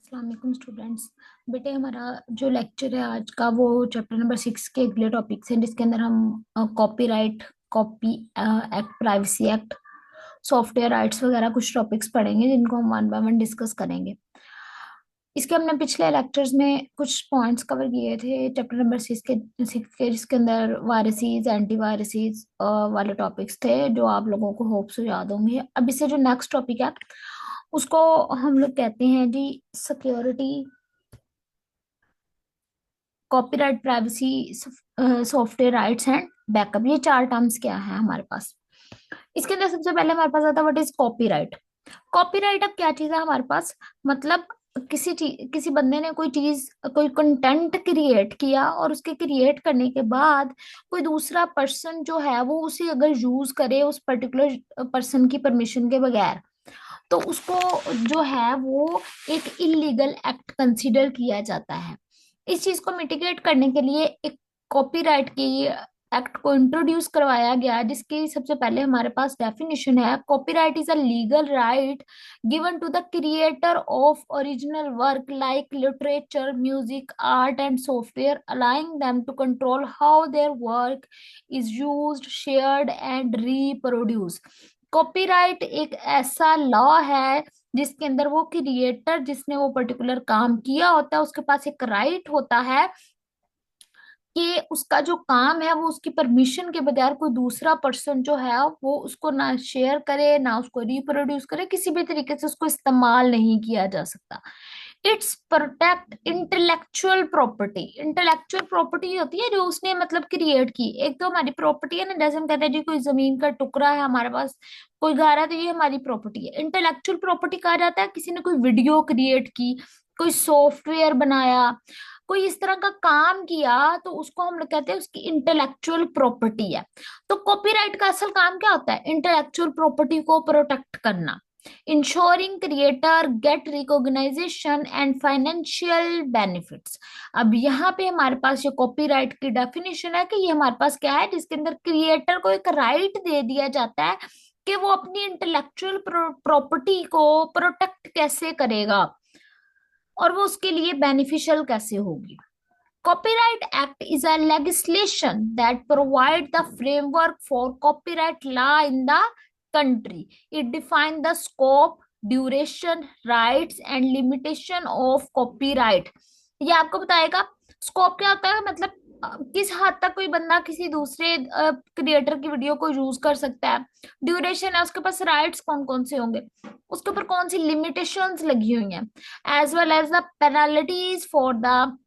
अस्सलाम वालेकुम स्टूडेंट्स। बेटे हमारा जो लेक्चर है आज का वो चैप्टर नंबर 6 के अगले टॉपिक्स हैं जिसके अंदर हम copyright, copy act, privacy act, software rights वगैरह कुछ टॉपिक्स पढ़ेंगे जिनको हम वन बाय वन डिस्कस करेंगे। इसके हमने पिछले लेक्चर्स में कुछ पॉइंट्स कवर किए थे चैप्टर नंबर 6 के जिसके अंदर वायरसेस, एंटी वायरसेस वाले टॉपिक्स थे जो आप लोगों को होप से याद होंगे। अब इससे जो नेक्स्ट टॉपिक है उसको हम लोग कहते हैं जी security, copyright, privacy, software rights and backup. ये चार टर्म्स क्या है हमारे पास। इसके अंदर सबसे पहले हमारे पास आता है व्हाट इज कॉपीराइट। कॉपीराइट अब क्या चीज है हमारे पास, मतलब किसी चीज, किसी बंदे ने कोई चीज, कोई कंटेंट क्रिएट किया और उसके क्रिएट करने के बाद कोई दूसरा पर्सन जो है वो उसे अगर यूज करे उस पर्टिकुलर पर्सन की परमिशन के बगैर, तो उसको जो है वो एक इलीगल एक्ट कंसीडर किया जाता है। इस चीज को मिटिगेट करने के लिए एक कॉपीराइट की एक्ट को इंट्रोड्यूस करवाया गया जिसकी सबसे पहले हमारे पास डेफिनेशन है। Copyright is a legal right given to the creator of original work like literature, music, art and software, allowing them to control how their work is used, shared and reproduce. Copyright एक ऐसा law है जिसके अंदर वो creator जिसने वो particular काम किया होता है उसके पास एक राइट होता है कि उसका जो काम है वो उसकी परमिशन के बगैर कोई दूसरा पर्सन जो है वो उसको ना शेयर करे ना उसको रिप्रोड्यूस करे, किसी भी तरीके से उसको इस्तेमाल नहीं किया जा सकता। It's protect intellectual property. Intellectual property होती है जो उसने मतलब क्रिएट की। एक तो हमारी प्रॉपर्टी है ना, जैसे हम कहते हैं जी कोई जमीन का टुकड़ा है हमारे पास, कोई घर है, तो ये हमारी प्रॉपर्टी है। इंटेलेक्चुअल प्रॉपर्टी कहा जाता है किसी ने कोई वीडियो क्रिएट की, कोई सॉफ्टवेयर बनाया, कोई इस तरह का काम किया तो उसको हम लोग कहते हैं उसकी इंटेलेक्चुअल प्रॉपर्टी है। तो कॉपीराइट का असल काम क्या होता है? इंटेलेक्चुअल प्रॉपर्टी को प्रोटेक्ट करना, ensuring creator get recognition and financial benefits. अब यहाँ पे हमारे पास ये कॉपीराइट की डेफिनेशन है कि ये हमारे पास क्या है, जिसके अंदर क्रिएटर को एक राइट दे दिया जाता है कि वो अपनी इंटेलेक्चुअल प्रॉपर्टी को प्रोटेक्ट कैसे करेगा और वो उसके लिए बेनिफिशियल कैसे होगी। Copyright Act is a legislation that provides the framework for copyright law in the country. It defines the scope, duration, rights and limitation of copyright. ये आपको बताएगा स्कोप क्या होता है, मतलब किस हद तक कोई बंदा किसी दूसरे क्रिएटर की वीडियो को यूज कर सकता है। ड्यूरेशन है, उसके पास राइट्स कौन कौन से होंगे, उसके ऊपर कौन सी लिमिटेशंस लगी हुई हैं, as well as the penalties for the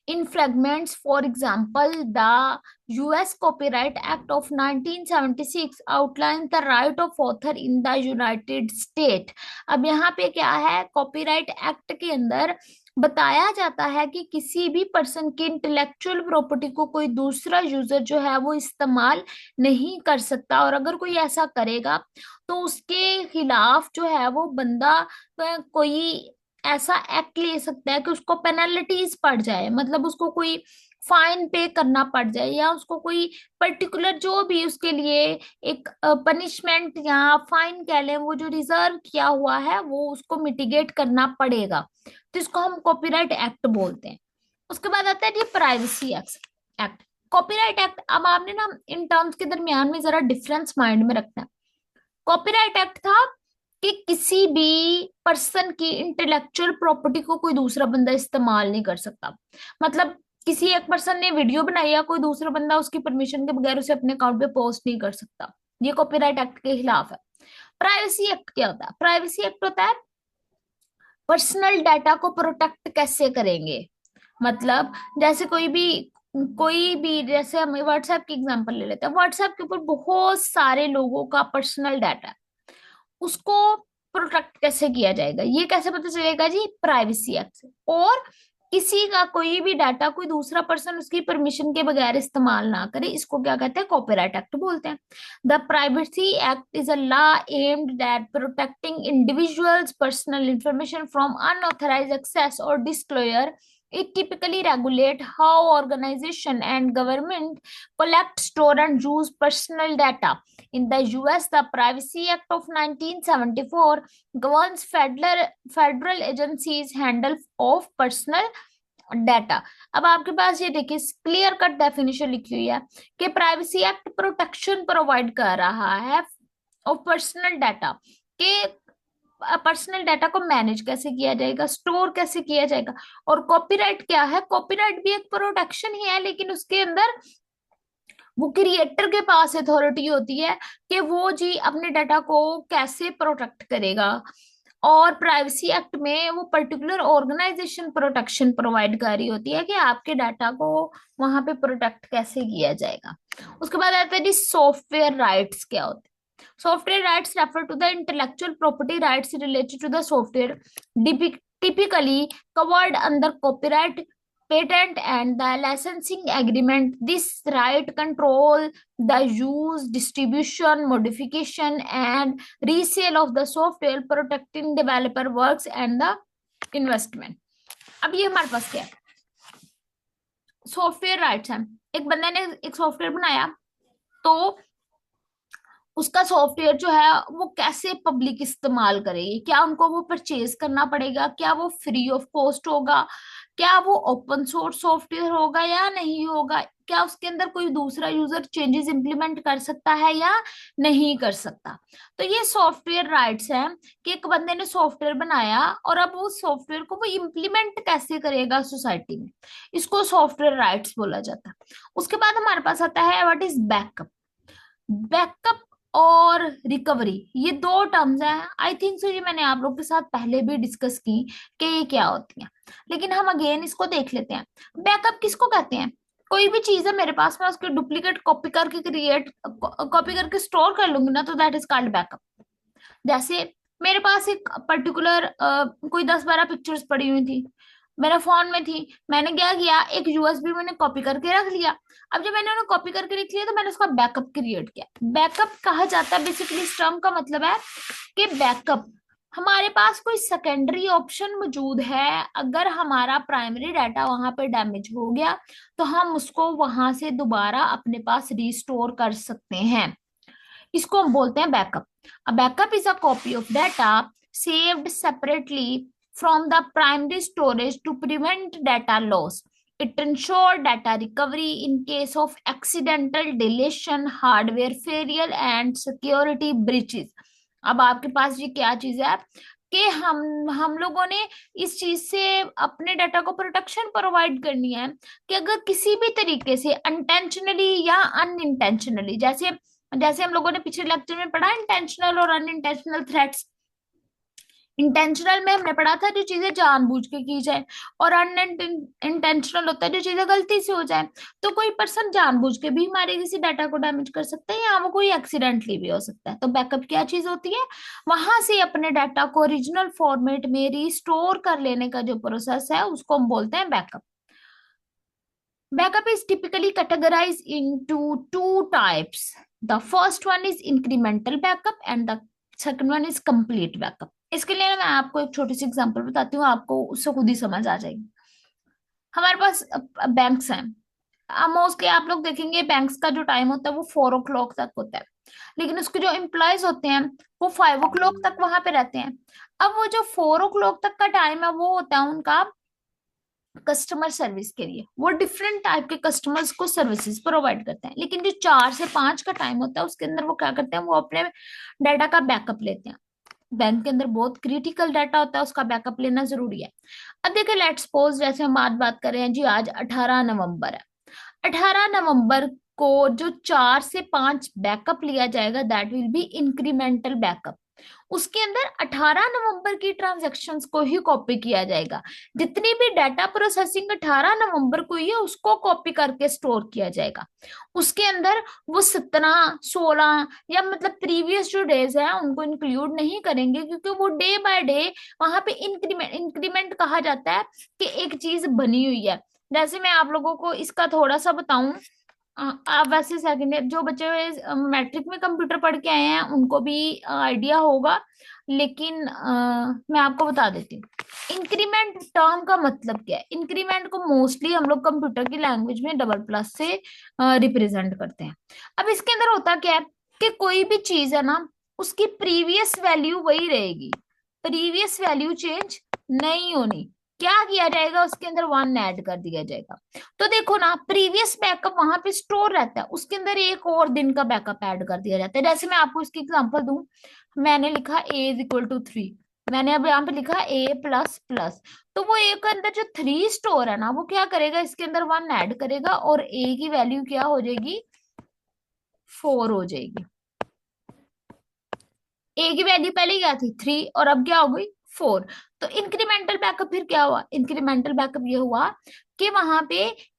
in fragments. For example, the US Copyright Act of 1976 outlines the right of author in the United States. अब यहाँ पे क्या है, कॉपीराइट एक्ट के अंदर बताया जाता है कि किसी भी पर्सन की इंटेलेक्चुअल प्रॉपर्टी को कोई दूसरा यूजर जो है वो इस्तेमाल नहीं कर सकता, और अगर कोई ऐसा करेगा तो उसके खिलाफ जो है वो बंदा कोई ऐसा एक्ट ले सकता है कि उसको पेनल्टीज पड़ जाए, मतलब उसको कोई फाइन पे करना पड़ जाए या उसको कोई पर्टिकुलर जो भी उसके लिए एक पनिशमेंट या फाइन कह लें वो जो रिजर्व किया हुआ है वो उसको मिटिगेट करना पड़ेगा। तो इसको हम कॉपीराइट एक्ट बोलते हैं। उसके बाद आता है ये प्राइवेसी एक्ट। कॉपीराइट एक्ट, अब आपने ना इन टर्म्स के दरमियान में जरा डिफरेंस माइंड में रखना है। कॉपीराइट एक्ट था कि किसी भी पर्सन की इंटेलेक्चुअल प्रॉपर्टी को कोई दूसरा बंदा इस्तेमाल नहीं कर सकता। मतलब किसी एक पर्सन ने वीडियो बनाई है, कोई दूसरा बंदा उसकी परमिशन के बगैर उसे अपने अकाउंट पे पोस्ट नहीं कर सकता। ये कॉपीराइट एक्ट के खिलाफ है। प्राइवेसी एक्ट क्या होता है? प्राइवेसी एक्ट होता है पर्सनल डाटा को प्रोटेक्ट कैसे करेंगे। मतलब जैसे कोई भी जैसे हम व्हाट्सएप की एग्जांपल ले लेते हैं, व्हाट्सएप के ऊपर बहुत सारे लोगों का पर्सनल डाटा है, उसको प्रोटेक्ट कैसे किया जाएगा, ये कैसे पता चलेगा जी? प्राइवेसी एक्ट से। और किसी का कोई भी डाटा कोई दूसरा पर्सन उसकी परमिशन के बगैर इस्तेमाल ना करे, इसको क्या कहते हैं? कॉपीराइट एक्ट बोलते हैं। The privacy act is a law aimed at protecting individuals personal information from unauthorised access और disclosure It typically regulate how organization and government collect, store, and use personal data. In the US, the Privacy Act of 1974 governs federal agencies handle of personal data. अब आपके पास ये देखिए clear cut definition लिखी हुई है कि privacy act protection provide कर रहा है ऑफ पर्सनल डाटा, के पर्सनल डाटा को मैनेज कैसे किया जाएगा, स्टोर कैसे किया जाएगा। और कॉपीराइट क्या है, कॉपीराइट भी एक प्रोटेक्शन ही है, लेकिन उसके अंदर वो क्रिएटर के पास अथॉरिटी होती है कि वो जी अपने डाटा को कैसे प्रोटेक्ट करेगा। और प्राइवेसी एक्ट में वो पर्टिकुलर ऑर्गेनाइजेशन प्रोटेक्शन प्रोवाइड कर रही होती है कि आपके डाटा को वहां पे प्रोटेक्ट कैसे किया जाएगा। उसके बाद आता है सॉफ्टवेयर राइट्स क्या होते हैं। Software rights refer to the intellectual property rights related to the software, typically covered under copyright, patent, and the licensing agreement. This right control the use, distribution, modification, and resale of the software, protecting developer works and the investment. अब ये हमारे पास क्या है, software rights है। एक बंदे ने एक सॉफ्टवेयर बनाया, तो उसका सॉफ्टवेयर जो है वो कैसे पब्लिक इस्तेमाल करेगी, क्या उनको वो परचेज करना पड़ेगा, क्या वो फ्री ऑफ कॉस्ट होगा, क्या वो ओपन सोर्स सॉफ्टवेयर होगा या नहीं होगा, क्या उसके अंदर कोई दूसरा यूजर चेंजेस इंप्लीमेंट कर सकता है या नहीं कर सकता। तो ये सॉफ्टवेयर राइट्स हैं कि एक बंदे ने सॉफ्टवेयर बनाया और अब वो सॉफ्टवेयर को वो इम्प्लीमेंट कैसे करेगा सोसाइटी में, इसको सॉफ्टवेयर राइट्स बोला जाता है। उसके बाद हमारे पास आता है व्हाट इज बैकअप। बैकअप और रिकवरी ये दो टर्म्स हैं, आई थिंक सो ये मैंने आप लोग के साथ पहले भी डिस्कस की कि ये क्या होती हैं, लेकिन हम अगेन इसको देख लेते हैं। बैकअप किसको कहते हैं, कोई भी चीज है मेरे पास, मैं उसकी डुप्लीकेट कॉपी करके स्टोर कर लूंगी ना, तो दैट इज कॉल्ड बैकअप। जैसे मेरे पास एक पर्टिकुलर कोई 10-12 पिक्चर्स पड़ी हुई थी, मेरे फोन में थी, मैंने क्या किया, एक यूएसबी मैंने कॉपी करके रख लिया। अब जब मैंने उन्हें कॉपी करके रख लिया तो मैंने उसका बैकअप क्रिएट किया। बैकअप कहा जाता है बेसिकली, इस टर्म का मतलब है कि बैकअप हमारे पास कोई सेकेंडरी ऑप्शन मौजूद है, अगर हमारा प्राइमरी डाटा वहां पे डैमेज हो गया तो हम उसको वहां से दोबारा अपने पास रिस्टोर कर सकते हैं, इसको हम बोलते हैं backup. A backup is a copy of data saved separately from the primary storage to prevent data loss. It ensures data recovery in case of accidental deletion, hardware failure, and security breaches. अब आपके पास ये क्या चीज है कि हम लोगों ने इस चीज से अपने डाटा को प्रोटेक्शन प्रोवाइड करनी है कि अगर किसी भी तरीके से अनटेंशनली या अनइंटेंशनली, जैसे जैसे हम लोगों ने पिछले लेक्चर में पढ़ा इंटेंशनल और अनइंटेंशनल थ्रेट्स। इंटेंशनल में हमने पढ़ा था जो चीजें जानबूझ के की जाए, और अनइंटेंशनल होता है जो चीजें गलती से हो जाए। तो कोई पर्सन जानबूझ के भी हमारे किसी डाटा को डैमेज कर सकता है या वो कोई एक्सीडेंटली भी हो सकता है। तो बैकअप क्या चीज होती है, वहां से अपने डाटा को ओरिजिनल फॉर्मेट में रिस्टोर कर लेने का जो प्रोसेस है उसको हम बोलते हैं backup. Backup is typically categorized into two types. The first one is incremental backup and the second one is complete backup. इसके लिए ना मैं आपको एक छोटी सी एग्जांपल बताती हूँ, आपको उससे खुद ही समझ आ जाएगी। हमारे पास बैंक्स हैं, मोस्टली आप लोग देखेंगे बैंक्स का जो टाइम होता है वो 4 o'clock तक होता है, लेकिन उसके जो एम्प्लॉयज होते हैं वो 5 o'clock तक वहां पे रहते हैं। अब वो जो 4 o'clock तक का टाइम है वो होता है उनका कस्टमर सर्विस के लिए, वो डिफरेंट टाइप के कस्टमर्स को सर्विसेज प्रोवाइड करते हैं। लेकिन जो 4 से 5 का टाइम होता है उसके अंदर वो क्या करते हैं, वो अपने डाटा का बैकअप लेते हैं। बैंक के अंदर बहुत क्रिटिकल डाटा होता है, उसका बैकअप लेना जरूरी है। अब देखिए लेट्स सपोज जैसे हम आज बात कर रहे हैं जी, आज 18 नवंबर है। 18 नवंबर को जो 4 से 5 बैकअप लिया जाएगा that will be incremental backup. उसके अंदर 18 नवंबर की ट्रांजैक्शंस को ही कॉपी किया जाएगा, जितनी भी डाटा प्रोसेसिंग 18 नवंबर को ही है उसको कॉपी करके स्टोर किया जाएगा। उसके अंदर वो 17, 16 या मतलब प्रीवियस जो डेज है उनको इंक्लूड नहीं करेंगे, क्योंकि वो डे बाय डे वहां पे इंक्रीमेंट इंक्रीमेंट कहा जाता है कि एक चीज बनी हुई है। जैसे मैं आप लोगों को इसका थोड़ा सा बताऊं, आप वैसे सेकेंड ईयर जो बच्चे मैट्रिक में कंप्यूटर पढ़ के आए हैं उनको भी आइडिया होगा, लेकिन मैं आपको बता देती हूँ। इंक्रीमेंट टर्म का मतलब क्या है? इंक्रीमेंट को मोस्टली हम लोग कंप्यूटर की लैंग्वेज में डबल प्लस से रिप्रेजेंट करते हैं। अब इसके अंदर होता क्या है कि कोई भी चीज है ना, उसकी प्रीवियस वैल्यू वही रहेगी, प्रीवियस वैल्यू चेंज नहीं होनी। क्या किया जाएगा, उसके अंदर वन ऐड कर दिया जाएगा। तो देखो ना, प्रीवियस बैकअप वहां पे स्टोर रहता है, उसके अंदर एक और दिन का बैकअप ऐड कर दिया जाता है। जैसे मैं आपको इसकी एग्जांपल दूं, मैंने लिखा ए इज इक्वल टू 3, मैंने अब यहाँ पे लिखा ए प्लस प्लस, तो वो ए के अंदर जो 3 स्टोर है ना, वो क्या करेगा, इसके अंदर वन ऐड करेगा और ए की वैल्यू क्या हो जाएगी, 4 हो जाएगी। ए की वैल्यू पहले क्या थी, 3, और अब क्या हो गई, 4। तो इंक्रीमेंटल बैकअप फिर क्या हुआ, इंक्रीमेंटल बैकअप ये हुआ कि वहां पे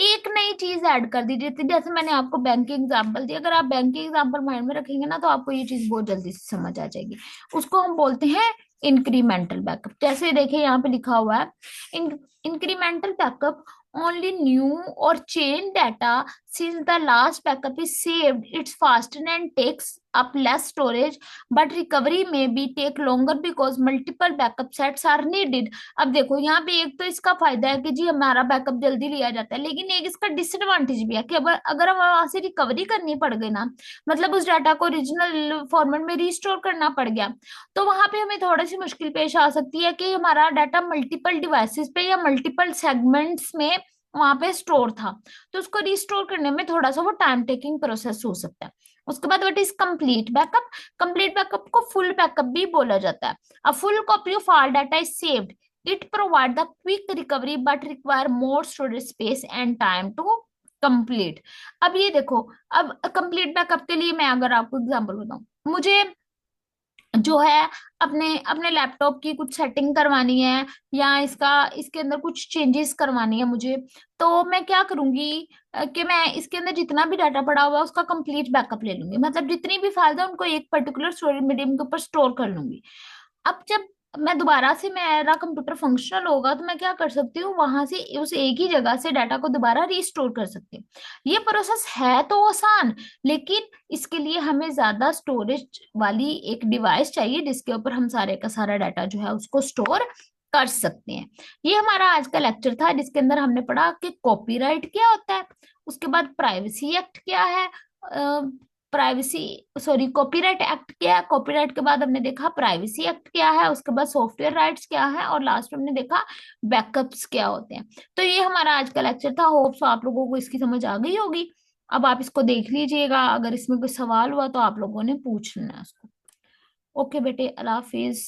एक नई चीज ऐड कर दी जाती है। जैसे मैंने आपको बैंक की एग्जांपल दी, अगर आप बैंक की एग्जांपल माइंड में रखेंगे ना, तो आपको ये चीज बहुत जल्दी से समझ आ जाएगी। उसको हम बोलते हैं इंक्रीमेंटल बैकअप। जैसे देखिए यहाँ पे लिखा हुआ है, incremental backup only new or change data since the last backup is saved. It's faster and takes up less storage, but recovery may be take longer because multiple backup sets are needed. अब देखो यहाँ पे एक तो इसका फायदा है कि जी हमारा बैकअप जल्दी लिया जाता है, लेकिन एक इसका डिसएडवांटेज भी है कि अगर हम वहां से रिकवरी करनी पड़ गई ना, मतलब उस डाटा को ओरिजिनल फॉर्मेट में रिस्टोर करना पड़ गया, तो वहां पे हमें थोड़ी सी मुश्किल पेश आ सकती है कि हमारा डाटा मल्टीपल डिवाइसेस पे या मल्टीपल सेगमेंट्स में वहां पे स्टोर था, तो उसको रिस्टोर करने में थोड़ा सा वो टाइम टेकिंग प्रोसेस हो सकता है। उसके बाद what is complete backup? Complete backup को फुल बैकअप भी बोला जाता है। A full copy of all data is saved, it provide the quick recovery but require more storage space and time to complete. अब ये देखो, अब कंप्लीट बैकअप के लिए मैं अगर आपको एग्जांपल बताऊं, मुझे जो है अपने अपने लैपटॉप की कुछ सेटिंग करवानी है, या इसके अंदर कुछ चेंजेस करवानी है मुझे, तो मैं क्या करूंगी कि मैं इसके अंदर जितना भी डाटा पड़ा हुआ है उसका कंप्लीट बैकअप ले लूंगी, मतलब जितनी भी फाइल है उनको एक पर्टिकुलर स्टोरेज मीडियम के ऊपर स्टोर कर लूंगी। अब जब मैं दोबारा से मेरा कंप्यूटर फंक्शनल होगा, तो मैं क्या कर सकती हूँ, वहां से उस एक ही जगह से डाटा को दोबारा रिस्टोर कर सकती हूँ। ये प्रोसेस है तो आसान, लेकिन इसके लिए हमें ज्यादा स्टोरेज वाली एक डिवाइस चाहिए जिसके ऊपर हम सारे का सारा डाटा जो है उसको स्टोर कर सकते हैं। ये हमारा आज का लेक्चर था, जिसके अंदर हमने पढ़ा कि कॉपीराइट क्या होता है, उसके बाद प्राइवेसी एक्ट क्या है, प्राइवेसी सॉरी कॉपीराइट एक्ट क्या है, कॉपीराइट के बाद हमने देखा प्राइवेसी एक्ट क्या है, उसके बाद सॉफ्टवेयर राइट्स क्या है, और लास्ट में हमने देखा बैकअप्स क्या होते हैं। तो ये हमारा आज का लेक्चर था, होप सो आप लोगों को इसकी समझ आ गई होगी। अब आप इसको देख लीजिएगा, अगर इसमें कोई सवाल हुआ तो आप लोगों ने पूछ लेना है उसको। ओके बेटे, अल्लाह हाफिज।